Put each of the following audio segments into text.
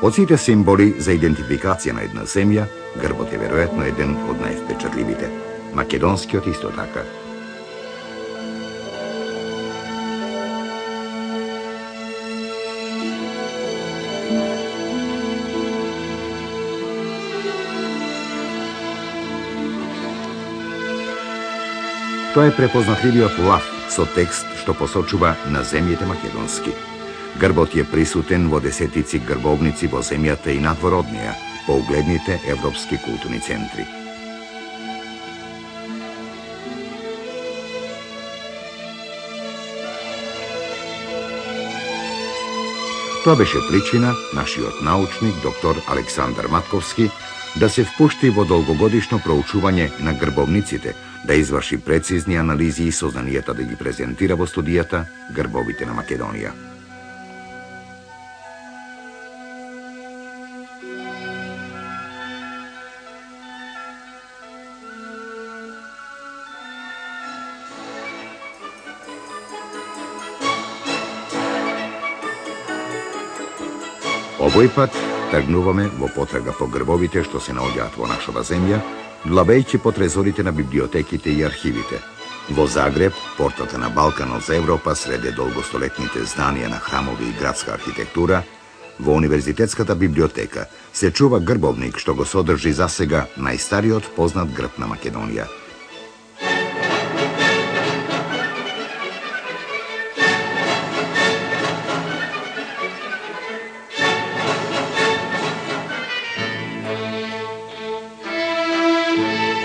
Од сите символи за идентификација на една земја, грбот е веројатно еден од највпечатливите. Македонскиот исто така. Тоа е препознатливиот лав со текст што посочува на земјите македонски. Грбот е присутен во десетици грбовници во земјата и надвор од неја, по угледните европски културни центри. Тоа беше причина нашиот научник, доктор Александар Матковски, да се впушти во долгогодишно проучување на грбовниците, да изврши прецизни анализи и сознанијата да ги презентира во студијата Грбовите на Македонија. Овој пат тргнуваме во потрага по грбовите што се наоѓаат во нашава земја, длабејќи по трезорите на библиотеките и архивите. Во Загреб, портата на Балканот за Европа, среде долгостолетните зданија на храмови и градска архитектура, во Универзитетската библиотека се чува грбовник што го содржи засега најстариот познат грб на Македонија.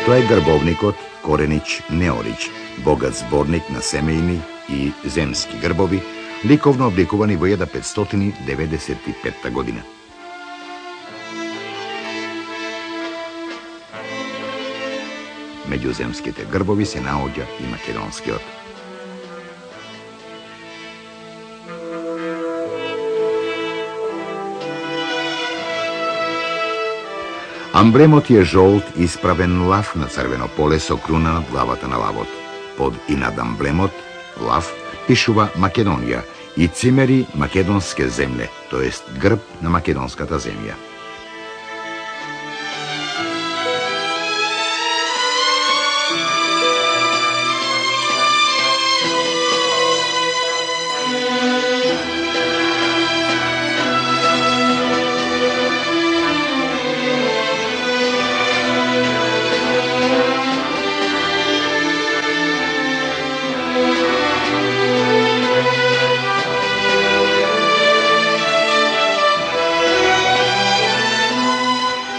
Тоа е грбовникот Коренич Неорич, богат зборник на семејни и земски грбови, ликовно обликувани во 1595 година. Меѓу земските грбови се наоѓа и македонскиот. Амблемот е жолт исправен лав на црвено поле со круна над главата на лавот. Под и над амблемот, лав, пишува Македонија и цимери македонске земле, тоест грб на македонската земја.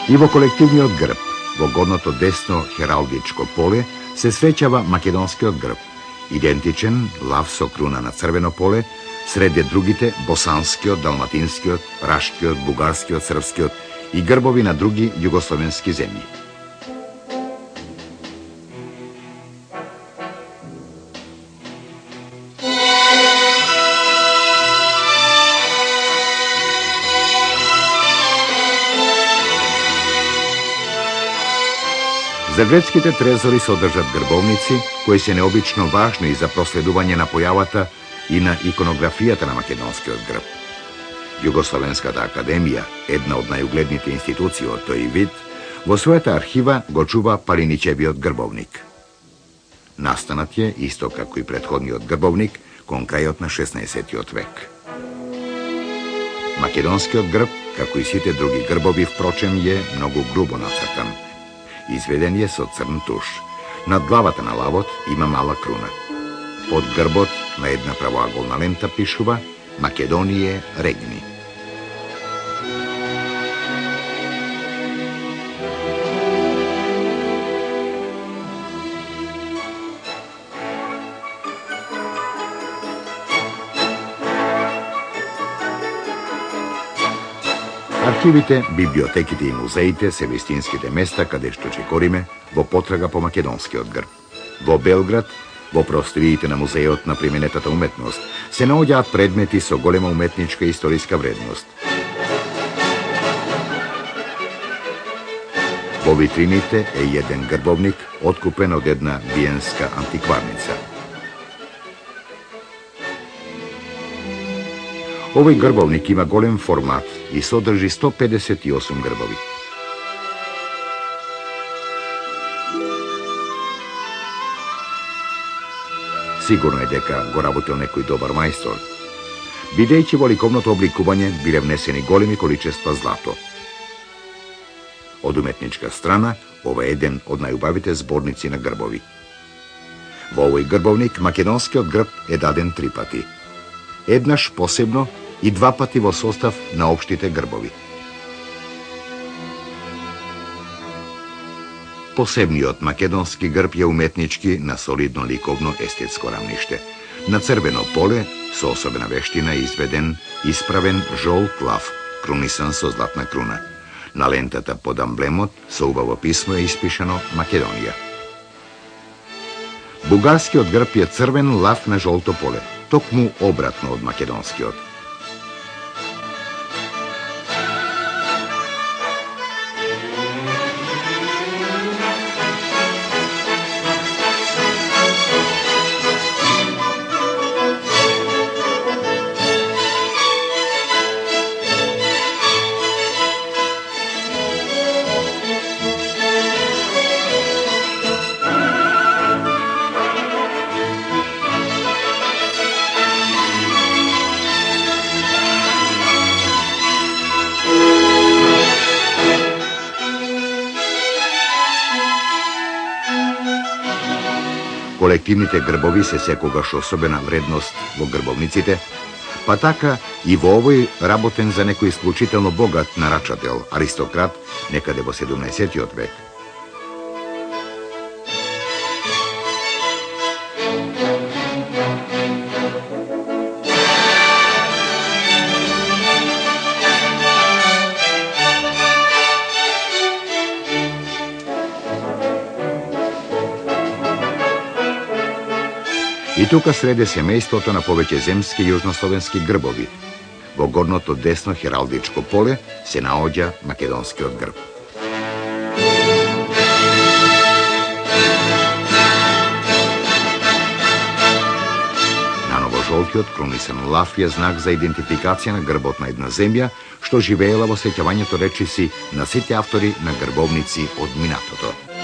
И во колективниот грб, во горното десно хералдичко поле, се среќава македонскиот грб, идентичен лав со круна на црвено поле, среде другите босанскиот, далматинскиот, рашкиот, бугарскиот, српскиот и грбови на други југословенски земји. Загребските трезори содржат грбовници кои се необично важни за проследување на појавата и на иконографијата на македонскиот грб. Југословенската академија, една од најугледните институции од тој вид, во својата архива го чува Палиничевиот грбовник. Настанат е, исто како и претходниот грбовник, кон крајот на 16 век. Македонскиот грб, како и сите други грбови, впрочем, е многу грубо нацртан. Изведен е со црн туш. Над главата на лавот има мала круна. Под грбот на една правоаголна лента пишува Македонија регни. Архивите, библиотеките и музеите се вистинските места каде што чекориме во потрага по македонскиот грб. Во Белград, во просториите на Музеот на применетата уметност, се наоѓаат предмети со голема уметничка и историска вредност. Во витрините е еден грбовник откупен од една виенска антикварница. Овој грбовник има голем формат и содржи 158 грбови. Сигурно е дека го работил некој добар мајстор. Бидејќи во ликовното обликување биле внесени големи количества злато. Од уметничка страна, ова е еден од најубавите зборници на грбови. Во овој грбовник македонскиот грб е даден 3 пати. Еднаш посебно и 2 пати во состав на општите грбови. Посебниот македонски грб е уметнички на солидно ликовно естетско рамниште. На црвено поле, со особена вештина изведен, исправен жолт лав, крунисан со златна круна. На лентата под амблемот со убаво писмо е испишано Македонија. Бугарскиот грб е црвен лав на жолто поле, токму обратно од македонскиот. Колективните грбови се секогаш особена вредност во грбовниците, па така и во овој работен за некој исклучително богат нарачател, аристократ, некаде во 17-тиот век. И тука среде семејството на повеќе земски јужнословенски грбови. Во горното десно хералдичко поле се наоѓа македонскиот грб. Наново жолтиот крунисан лав е знак за идентификација на грбот на една земја, што живеела во сеќавањето речиси на сите автори на грбовници од минатото.